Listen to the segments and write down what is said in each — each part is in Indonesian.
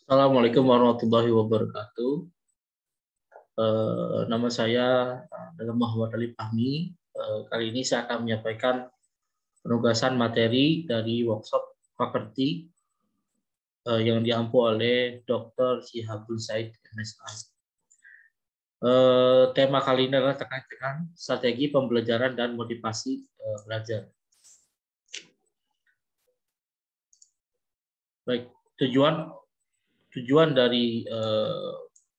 Assalamualaikum warahmatullahi wabarakatuh. Nama saya adalah Muhammad Ali Fahmi. Kali ini saya akan menyampaikan penugasan materi dari workshop fakulti yang diampu oleh Dr. Syihabul Said MSA. Tema kali ini adalah terkait dengan strategi pembelajaran dan motivasi belajar. Baik, tujuan dari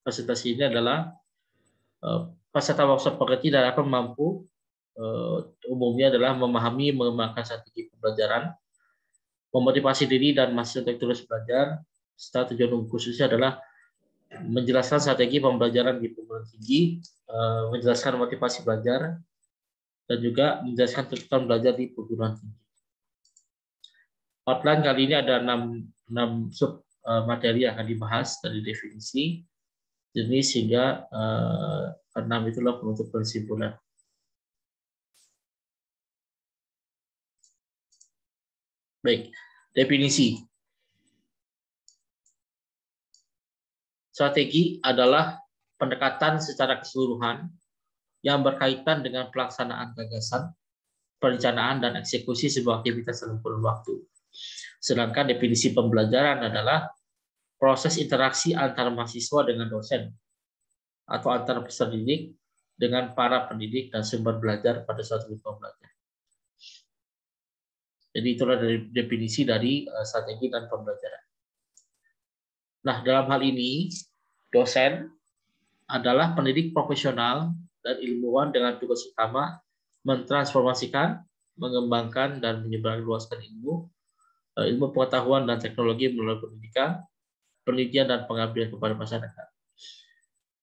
presentasi ini adalah peserta workshop fakulti dapat mampu umumnya adalah memahami, mengembangkan strategi pembelajaran, memotivasi diri dan mahasiswa untuk terus belajar. Serta tujuan khususnya adalah menjelaskan strategi pembelajaran di perguruan tinggi, menjelaskan motivasi belajar, dan juga menjelaskan tuntutan belajar di perguruan tinggi. Outline kali ini ada 6 sub materi yang akan dibahas dari definisi, jenis hingga 6 itulah penutup kesimpulan. Baik, definisi. Strategi adalah pendekatan secara keseluruhan yang berkaitan dengan pelaksanaan gagasan, perencanaan, dan eksekusi sebuah aktivitas dalam kurun waktu. Sedangkan definisi pembelajaran adalah proses interaksi antara mahasiswa dengan dosen atau antara peserta didik dengan para pendidik dan sumber belajar pada suatu pembelajaran. Jadi itulah dari definisi dari strategi dan pembelajaran. Nah, dalam hal ini dosen adalah pendidik profesional dan ilmuwan dengan tugas utama mentransformasikan, mengembangkan, dan menyebarluaskan ilmu pengetahuan dan teknologi melalui pendidikan, penelitian, dan pengabdian kepada masyarakat.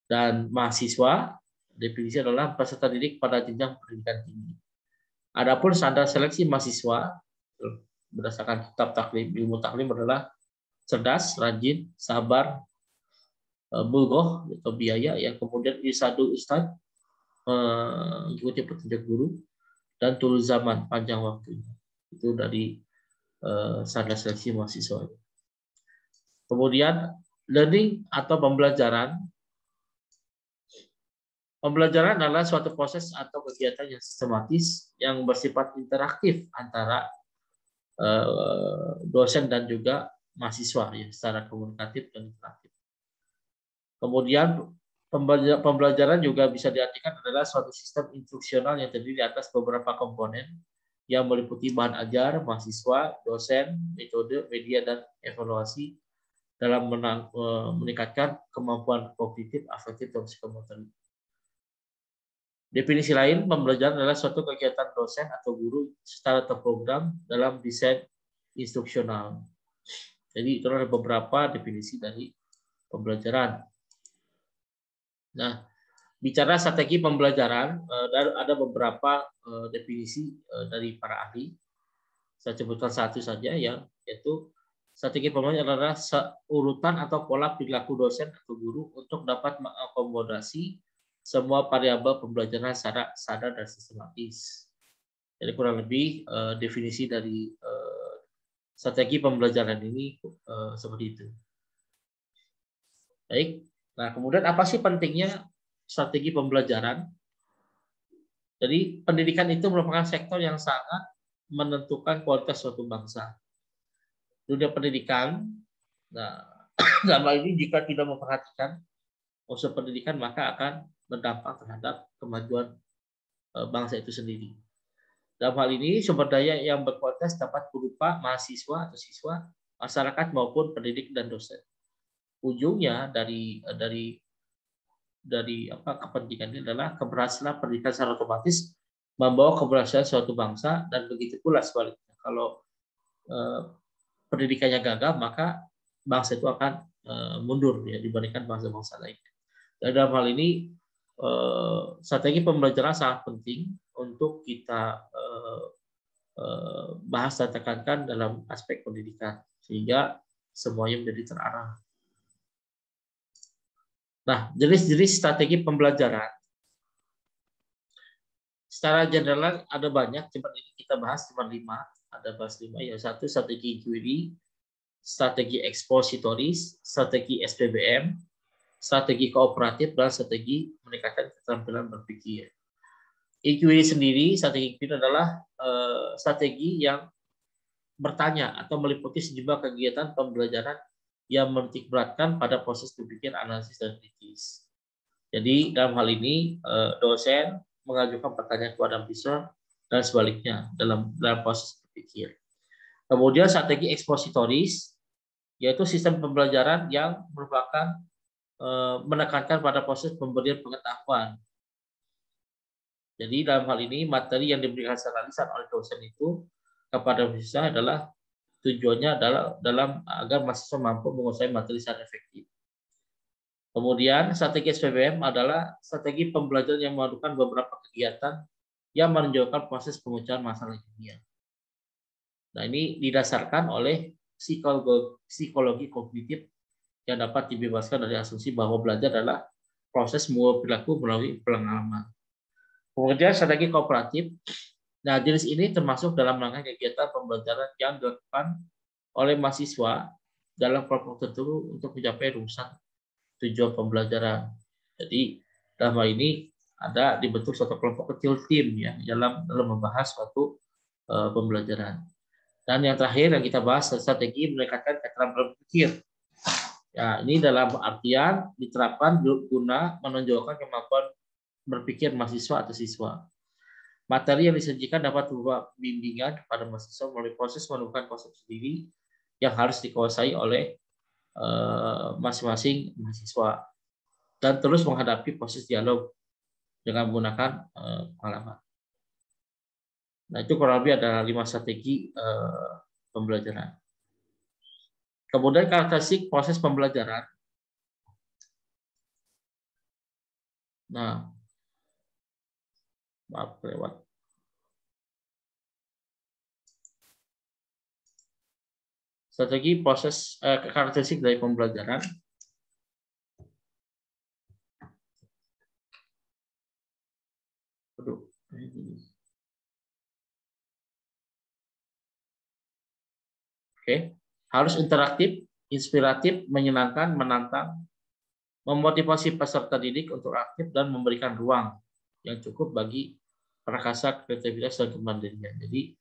Dan mahasiswa, definisi adalah peserta didik pada jenjang pendidikan tinggi. Adapun standar seleksi mahasiswa berdasarkan kitab taklim, ilmu taklim adalah cerdas, rajin, sabar, bulgoh atau biaya, yang kemudian isadu ustad, mengikuti petunjuk guru, dan tul zaman, panjang waktunya. Itu dari standar seleksi mahasiswa. Kemudian learning atau pembelajaran. Pembelajaran adalah suatu proses atau kegiatan yang sistematis yang bersifat interaktif antara dosen dan juga mahasiswa ya, secara komunikatif dan interaktif. Kemudian pembelajaran juga bisa diartikan adalah suatu sistem instruksional yang terdiri atas beberapa komponen yang meliputi bahan ajar, mahasiswa, dosen, metode, media, dan evaluasi dalam meningkatkan kemampuan kognitif, afektif, dan psikomotorik. Definisi lain, pembelajaran adalah suatu kegiatan dosen atau guru secara terprogram dalam desain instruksional. Jadi itu adalah beberapa definisi dari pembelajaran. Nah, bicara strategi pembelajaran, ada beberapa definisi dari para ahli. Saya sebutkan satu saja, yaitu strategi pembelajaran adalah urutan atau pola perilaku dosen atau guru untuk dapat mengakomodasi semua variabel pembelajaran secara sadar dan sistematis. Jadi kurang lebih definisi dari strategi pembelajaran ini seperti itu. Baik. Nah, kemudian apa sih pentingnya strategi pembelajaran? Jadi pendidikan itu merupakan sektor yang sangat menentukan kualitas suatu bangsa. Dunia pendidikan, nah dalam hal ini jika tidak memperhatikan unsur pendidikan maka akan berdampak terhadap kemajuan bangsa itu sendiri. Dalam hal ini sumber daya yang berkualitas dapat berupa mahasiswa atau siswa, masyarakat maupun pendidik dan dosen. Ujungnya dari kepentingan ini adalah keberhasilan pendidikan secara otomatis membawa keberhasilan suatu bangsa, dan begitu pula sebaliknya. Kalau pendidikannya gagal maka bangsa itu akan mundur ya dibandingkan bangsa-bangsa lainnya. Dan dalam hal ini strategi pembelajaran sangat penting untuk kita bahas dan tekankan dalam aspek pendidikan sehingga semuanya menjadi terarah. Nah, jenis-jenis strategi pembelajaran secara general ada banyak, cuma ini kita bahas cuma 5. Ada bahas 5, ya. 1, strategi inquiry, strategi ekspositoris, strategi SPBM, strategi kooperatif, dan strategi meningkatkan keterampilan berpikir. EQE sendiri, strategi EQE adalah strategi yang bertanya atau meliputi sejumlah kegiatan pembelajaran yang menitik beratkan pada proses berpikir, analisis, dan kritis. Jadi dalam hal ini dosen mengajukan pertanyaan kepada siswa dan sebaliknya dalam proses berpikir. Kemudian strategi ekspositoris, yaitu sistem pembelajaran yang merupakan menekankan pada proses pemberian pengetahuan. Jadi dalam hal ini materi yang diberikan secara lisan oleh dosen itu kepada siswa adalah tujuannya adalah agar mahasiswa mampu menguasai materi secara efektif. Kemudian strategi SPBM adalah strategi pembelajaran yang melakukan beberapa kegiatan yang menunjukkan proses pemecahan masalah ilmiah. Nah, ini didasarkan oleh psikologi kognitif yang dapat dibebaskan dari asumsi bahwa belajar adalah proses mengubah perilaku melalui pengalaman. Kemudian strategi kooperatif. Nah, jenis ini termasuk dalam rangka kegiatan pembelajaran yang dilakukan oleh mahasiswa dalam kelompok tertentu untuk mencapai rumusan tujuan pembelajaran. Jadi dalam hal ini ada dibentuk suatu kelompok kecil tim ya dalam membahas suatu pembelajaran. Dan yang terakhir yang kita bahas strategi meningkatkan keterampilan berpikir. Ya, ini dalam artian diterapkan guna menonjolkan kemampuan berpikir mahasiswa atau siswa. Materi yang disajikan dapat berupa bimbingan kepada mahasiswa melalui proses menemukan konsep sendiri yang harus dikuasai oleh masing-masing mahasiswa dan terus menghadapi proses dialog dengan menggunakan pengalaman. Nah, itu kurang lebih ada 5 strategi pembelajaran. Kemudian karakteristik proses pembelajaran. Nah, maaf lewat. Strategi proses karakteristik dari pembelajaran. Oke, harus interaktif, inspiratif, menyenangkan, menantang, memotivasi peserta didik untuk aktif dan memberikan ruang yang cukup bagi prakasa, kreativitas, dan kemandirian. Jadi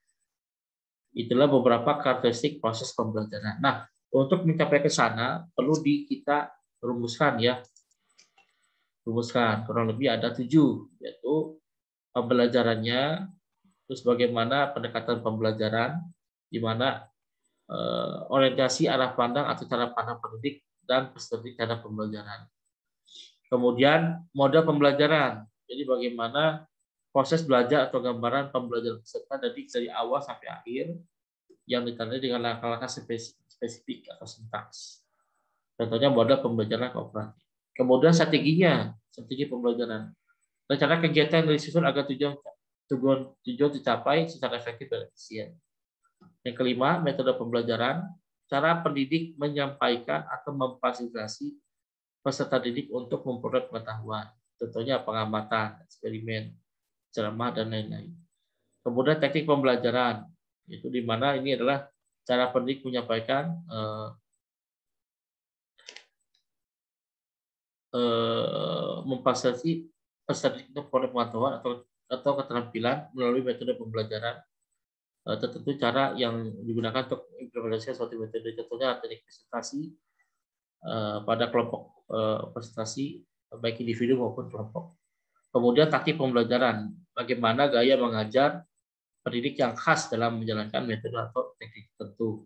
itulah beberapa karakteristik proses pembelajaran. Nah, untuk mencapai ke sana perlu kita rumuskan ya. Rumuskan kurang lebih ada 7, yaitu pembelajarannya, terus bagaimana pendekatan pembelajaran, di mana orientasi arah pandang atau cara pandang pendidik dan peserta cara pembelajaran. Kemudian model pembelajaran, jadi bagaimana proses belajar atau gambaran pembelajaran peserta dari awal sampai akhir yang ditandai dengan langkah-langkah spesifik atau sintaks. Contohnya model pembelajaran kooperatif. Kemudian strateginya, strategi pembelajaran. Rencana kegiatan yang disusun agar tujuan dicapai secara efektif dan efisien. Yang kelima, metode pembelajaran. Cara pendidik menyampaikan atau memfasilitasi peserta didik untuk memperoleh pengetahuan. Contohnya pengamatan, eksperimen, ceramah, dan lain-lain. Kemudian teknik pembelajaran, itu di mana ini adalah cara pendidik menyampaikan memfasilitasi peserta didik untuk memperoleh pengetahuan atau keterampilan melalui metode pembelajaran tertentu. Cara yang digunakan untuk implementasi suatu metode, contohnya teknik presentasi pada kelompok presentasi baik individu maupun kelompok. Kemudian taktik pembelajaran, bagaimana gaya mengajar pendidik yang khas dalam menjalankan metode atau teknik tertentu.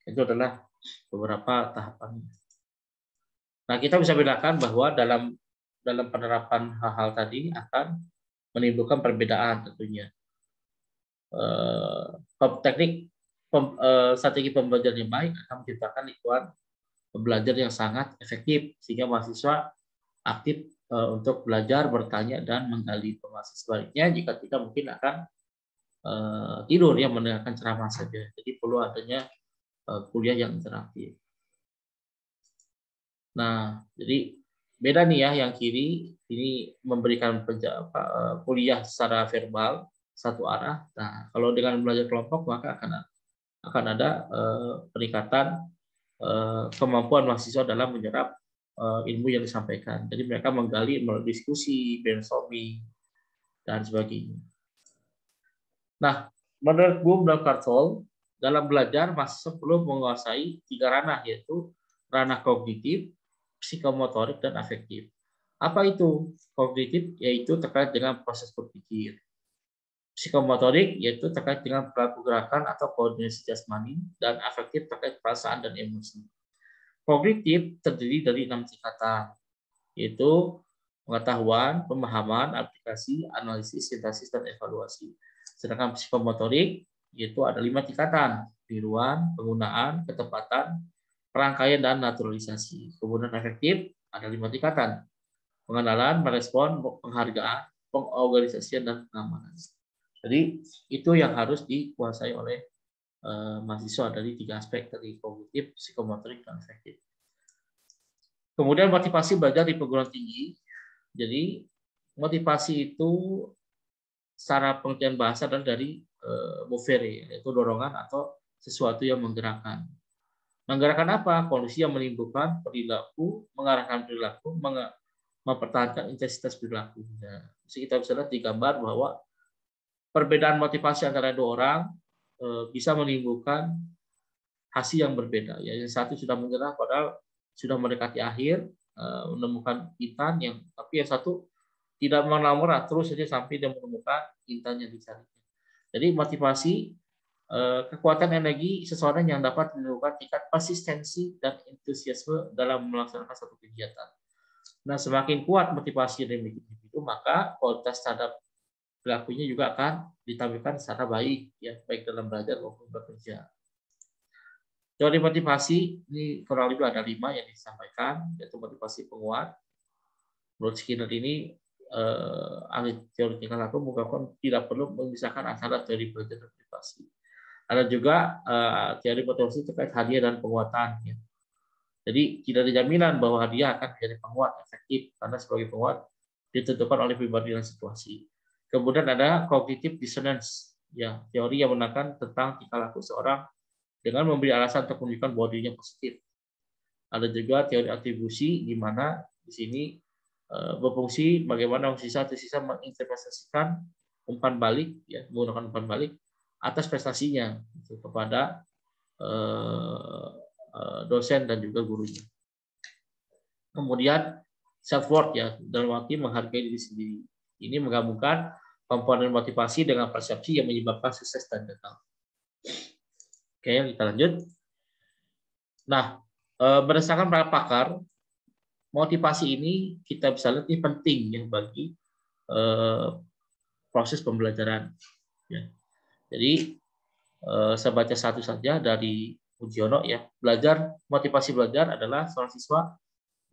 Itu adalah beberapa tahapan. Nah, kita bisa bedakan bahwa dalam penerapan hal-hal tadi akan menimbulkan perbedaan tentunya. Strategi pembelajaran yang baik akan menciptakan lingkungan belajar yang sangat efektif sehingga mahasiswa aktif untuk belajar, bertanya, dan menggali informasi. Sebaliknya jika kita mungkin akan tidur ya mendengarkan ceramah saja. Jadi perlu adanya kuliah yang interaktif. Nah, jadi beda nih ya, yang kiri ini memberikan kuliah secara verbal satu arah. Nah, kalau dengan belajar kelompok maka akan akan ada peningkatan kemampuan mahasiswa dalam menyerap ilmu yang disampaikan. Jadi mereka menggali melalui diskusi, brainstorming, dan sebagainya. Nah, menurut Boom dan Cartol, dalam belajar mahasiswa perlu menguasai 3 ranah, yaitu ranah kognitif, psikomotorik, dan afektif. Apa itu? Kognitif yaitu terkait dengan proses berpikir. Psikomotorik yaitu terkait dengan perilaku gerakan atau koordinasi jasmani, dan afektif terkait perasaan dan emosi. Kognitif terdiri dari 6 tingkatan, yaitu pengetahuan, pemahaman, aplikasi, analisis, sintesis, dan evaluasi. Sedangkan psikomotorik yaitu ada 5 tingkatan, tiruan, penggunaan, ketepatan, perangkaian, dan naturalisasi. Kemudian efektif ada 5 tingkatan, pengenalan, merespon, penghargaan, pengorganisasian, dan pengamanan. Jadi itu yang harus dikuasai oleh mahasiswa dari 3 aspek tadi, kognitif, psikomotorik, dan afektif. Kemudian motivasi belajar di perguruan tinggi. Jadi motivasi itu secara pengertian bahasa adalah dari movere, yaitu dorongan atau sesuatu yang menggerakkan. Menggerakkan apa? Kondisi yang menimbulkan perilaku, mengarahkan perilaku, mempertahankan intensitas perilaku. Nah, kita bisa lihat di gambar bahwa perbedaan motivasi antara 2 orang bisa menimbulkan hasil yang berbeda. Ya, yang satu sudah menyerah padahal sudah mendekati akhir, menemukan intan, tapi yang satu tidak menamurah terus saja sampai dia menemukan intan yang dicarinya. Jadi motivasi kekuatan energi seseorang yang dapat menimbulkan tingkat persistensi dan entusiasme dalam melaksanakan satu kegiatan. Nah, semakin kuat motivasi yang dimiliki itu, maka kualitas terhadap perilakunya juga akan ditampilkan secara baik, ya, baik dalam belajar maupun bekerja. Teori motivasi ini kurang lebih ada 5 yang disampaikan, yaitu motivasi penguat. Menurut Skinner ini ahli teori tingkat 1 mengungkapkan tidak perlu memisahkan antara teori belajar dan motivasi. Ada juga teori motivasi terkait hadiah dan penguatan. Ya. Jadi tidak ada jaminan bahwa hadiah akan menjadi penguat efektif, karena sebagai penguat ditentukan oleh pribadi dan situasi. Kemudian ada cognitive dissonance, ya, teori yang menekankan tentang tingkah laku seorang dengan memberi alasan untuk menunjukkan bahwa dirinya positif. Ada juga teori atribusi, di mana di sini berfungsi bagaimana sisa menginterpretasikan umpan balik, ya, menggunakan umpan balik atas prestasinya kepada dosen dan juga gurunya. Kemudian self worth, ya, dalam arti menghargai diri sendiri. Ini menggabungkan komponen motivasi dengan persepsi yang menyebabkan sukses dan gagal. Oke, kita lanjut. Nah, berdasarkan para pakar, motivasi ini kita bisa lihat ini penting, ya, bagi proses pembelajaran. Ya. Jadi saya baca satu saja dari Mujiono, ya. Motivasi belajar adalah seorang siswa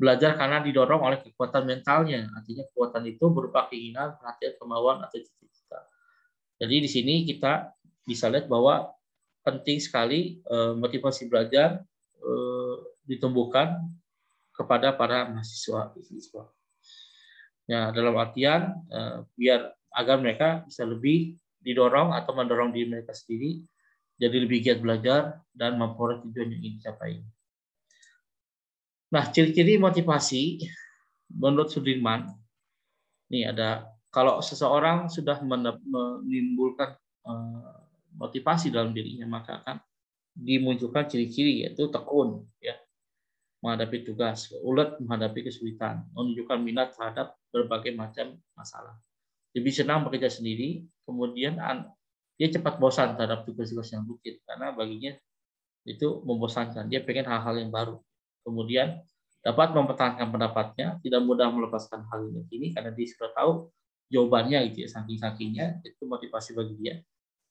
belajar karena didorong oleh kekuatan mentalnya. Artinya kekuatan itu berupa keinginan, perhatian, kemauan, atau cita-cita. Jadi di sini kita bisa lihat bahwa penting sekali motivasi belajar ditumbuhkan kepada para mahasiswa. Ya, dalam artian biar agar mereka bisa lebih didorong atau mendorong diri mereka sendiri jadi lebih giat belajar dan memperoleh tujuan yang ingin dicapai. Nah, ciri-ciri motivasi menurut Sudirman, ini ada, kalau seseorang sudah menimbulkan motivasi dalam dirinya, maka akan dimunculkan ciri-ciri, yaitu tekun, ya, menghadapi tugas, ulet menghadapi kesulitan, menunjukkan minat terhadap berbagai macam masalah, lebih senang bekerja sendiri, kemudian dia cepat bosan terhadap tugas-tugas yang rutin karena baginya itu membosankan, dia pengen hal-hal yang baru. Kemudian dapat mempertahankan pendapatnya, tidak mudah melepaskan hal ini karena dia sudah tahu jawabannya, gitu ya, saking-sakingnya, itu motivasi bagi dia.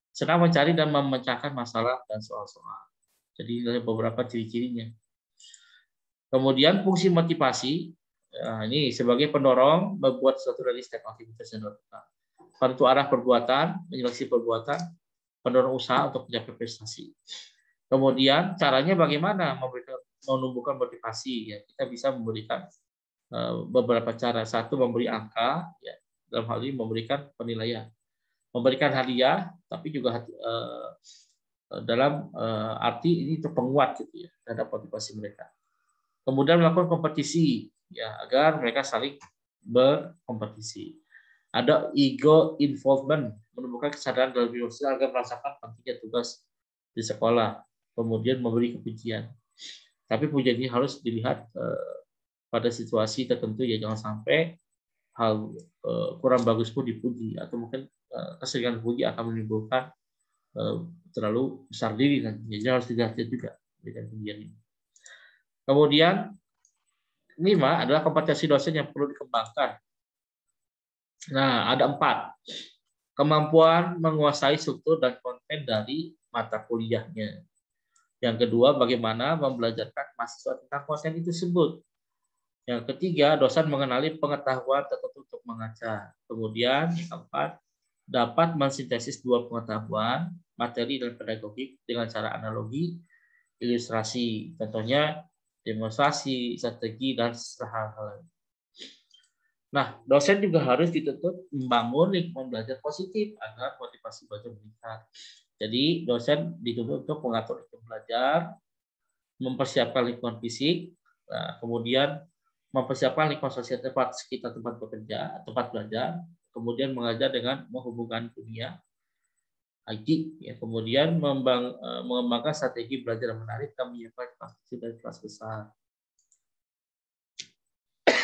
Senang mencari dan memecahkan masalah dan soal-soal. Jadi ada beberapa ciri-cirinya. Kemudian fungsi motivasi, ini sebagai pendorong membuat suatu dari setiap aktivitas yang dilakukan. Penentu arah perbuatan, menyeleksi perbuatan, pendorong usaha untuk mencapai prestasi. Kemudian caranya bagaimana menumbuhkan motivasi, ya, kita bisa memberikan beberapa cara. Satu, memberi angka, ya, dalam hal ini memberikan penilaian, memberikan hadiah, tapi juga dalam arti ini untuk penguat gitu ya terhadap motivasi mereka. Kemudian melakukan kompetisi ya agar mereka saling berkompetisi. Ada ego involvement, menumbuhkan kesadaran dalam diri sendiri agar merasakan pentingnya tugas di sekolah, kemudian memberi kepujian. Tapi pujian ini harus dilihat pada situasi tertentu ya, jangan sampai hal kurang bagus pun dipuji, atau mungkin keseringan puji akan menimbulkan terlalu besar diri nantinya. Jadi harus dilihat juga dengan pujian ini. Kemudian 5 adalah kompetensi dosen yang perlu dikembangkan. Nah, ada 4. Kemampuan menguasai struktur dan konten dari mata kuliahnya. Yang kedua, bagaimana membelajarkan mahasiswa tentang konten itu tersebut. Yang ketiga, dosen mengenali pengetahuan tertentu untuk mengajar. Kemudian, yang keempat, dapat mensintesis 2 pengetahuan, materi dan pedagogik dengan cara analogi, ilustrasi. Contohnya, demonstrasi, strategi, dan hal-hal lain. Nah, dosen juga harus dituntut membangun lingkungan belajar positif agar motivasi belajar meningkat. Jadi, dosen dituntut untuk mengatur lingkungan belajar, mempersiapkan lingkungan fisik, kemudian mempersiapkan lingkungan sosial tempat sekitar tempat bekerja, tempat belajar, kemudian mengajar dengan menghubungkan dunia IT, ya, kemudian mengembangkan strategi belajar yang menarik dan menyiapkan kelas kecil dan kelas besar.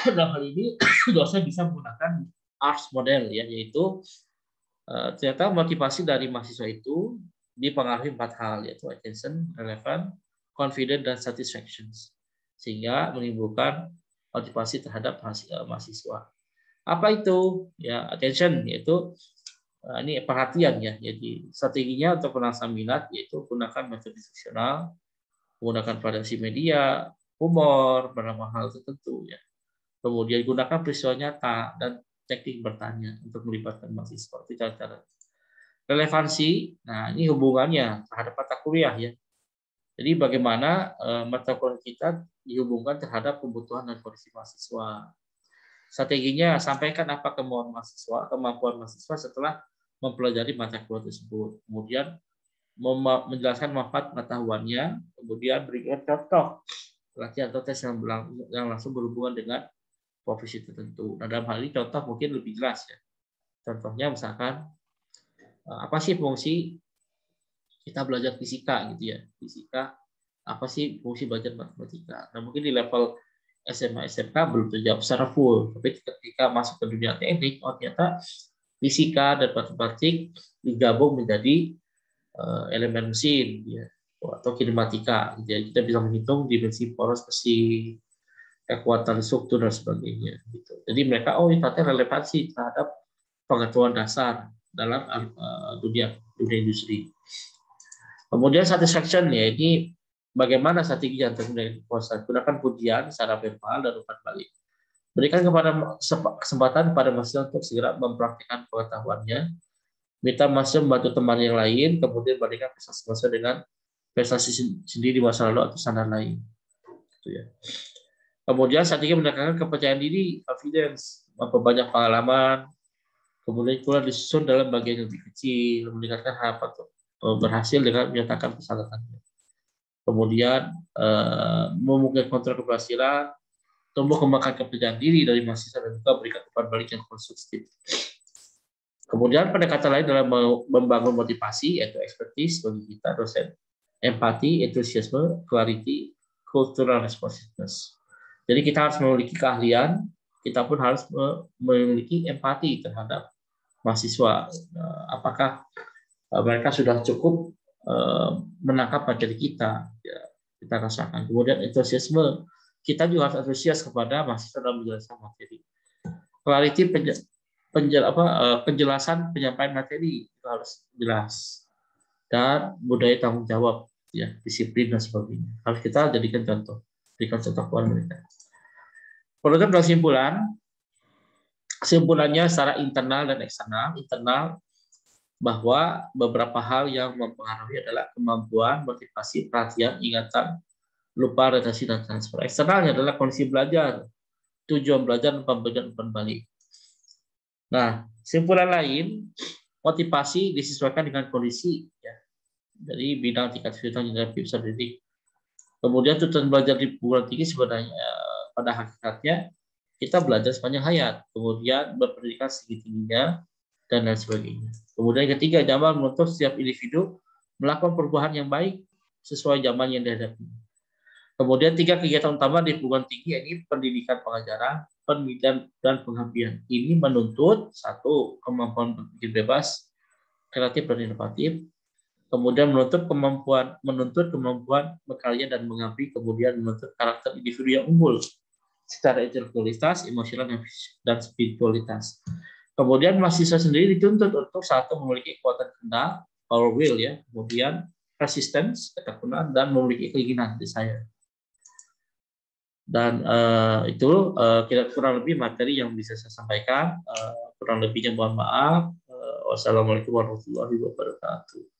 Dalam hal ini dosen bisa menggunakan ARS model ya, yaitu ternyata motivasi dari mahasiswa itu dipengaruhi 4 hal, yaitu attention, relevant, confident, dan satisfaction, sehingga menimbulkan motivasi terhadap mahasiswa. Apa itu? Ya, attention yaitu ini perhatian ya. Jadi strateginya untuk penanaman minat yaitu gunakan metode instruksional, menggunakan variasi media, humor, beberapa hal tertentu ya. Kemudian gunakan peristiwa nyata dan teknik bertanya untuk melibatkan mahasiswa. Itu cara-cara. Relevansi, nah ini hubungannya terhadap mata kuliah ya. Jadi bagaimana mata kuliah kita dihubungkan terhadap kebutuhan dan kondisi mahasiswa. Strateginya, sampaikan apa kemampuan mahasiswa setelah mempelajari mata kuliah tersebut. Kemudian menjelaskan manfaat pengetahuannya, kemudian berikan contoh pelatihan atau tes yang langsung berhubungan dengan profesi tertentu. Nah, dalam hal ini contoh mungkin lebih jelas ya. Contohnya misalkan apa sih fungsi kita belajar fisika gitu ya. Fisika, apa sih fungsi belajar matematika. Nah, mungkin di level SMA SMK belum terjawab secara full, tapi ketika masuk ke dunia teknik, ternyata fisika dan matematik digabung menjadi elemen mesin ya, atau kinematika. Jadi kita bisa menghitung dimensi poros besi, kekuatan struktur dan sebagainya. Gitu. Jadi mereka ini relevansi terhadap pengetahuan dasar dalam dunia industri. Kemudian satisfaction ya, ini bagaimana strategi yang terkait proses, gunakan pujian secara verbal dan umpan balik. Berikan kesempatan pada mahasiswa untuk segera mempraktikkan pengetahuannya. Minta mahasiswa membantu teman yang lain, kemudian bandingkan prestasi mahasiswa dengan prestasi sendiri di masa lalu atau standar lain. Gitu ya. Kemudian strategi meningkatkan kepercayaan diri, confidence, memperbanyak pengalaman, kemudian pula disusun dalam bagian yang lebih kecil, meningkatkan harapan berhasil dengan menyatakan kesalahannya. Kemudian memungkinkan kontrol keberhasilan, tumbuh kembangkan kepercayaan diri dari mahasiswa dan juga berikan umpan balik yang konstruktif. Kemudian pendekatan lain dalam membangun motivasi yaitu expertise bagi kita dosen, empati, enthusiasm, clarity, cultural responsiveness. Jadi kita harus memiliki keahlian, kita pun harus memiliki empati terhadap mahasiswa. Apakah mereka sudah cukup menangkap materi kita rasakan. Kemudian entusiasme, kita juga harus antusias kepada mahasiswa dalam menjelaskan materi. Clarity, penjelasan penyampaian materi itu harus jelas, dan budaya tanggung jawab, ya, disiplin dan sebagainya harus kita jadikan contoh, berikan contoh kepada mereka. Program kesimpulannya secara internal dan eksternal. Internal, bahwa beberapa hal yang mempengaruhi adalah kemampuan, motivasi, perhatian, ingatan, lupa, retensi, dan transfer. Eksternalnya adalah kondisi belajar, tujuan belajar, dan pemberian umpan balik. Nah, kesimpulan lain, motivasi disesuaikan dengan kondisi. Ya. dari bidang tingkat kesulitan hingga bisa didik. Kemudian tuntutan belajar di perguruan tinggi sebenarnya pada hakikatnya kita belajar sepanjang hayat, kemudian berpendidikan setinggi-tingginya, dan lain sebagainya. Kemudian yang ketiga, zaman menuntut setiap individu melakukan perubahan yang baik sesuai zaman yang dihadapi. Kemudian tiga kegiatan utama di perguruan tinggi, ini pendidikan pengajaran, penelitian, dan pengabdian. Ini menuntut satu, kemampuan berpikir bebas, kreatif, dan inovatif. Kemudian menuntut kemampuan berkarya dan mengabdi, kemudian menuntut karakter individu yang unggul secara intelektualitas, emosional, dan spiritualitas. Kemudian mahasiswa sendiri dituntut untuk satu, memiliki kekuatan kendal, power will ya, kemudian resistance, ketekunan, dan memiliki keinginan, desire. Dan itu kira kurang lebih materi yang bisa saya sampaikan. Kurang lebihnya mohon maaf. Wassalamualaikum warahmatullahi wabarakatuh.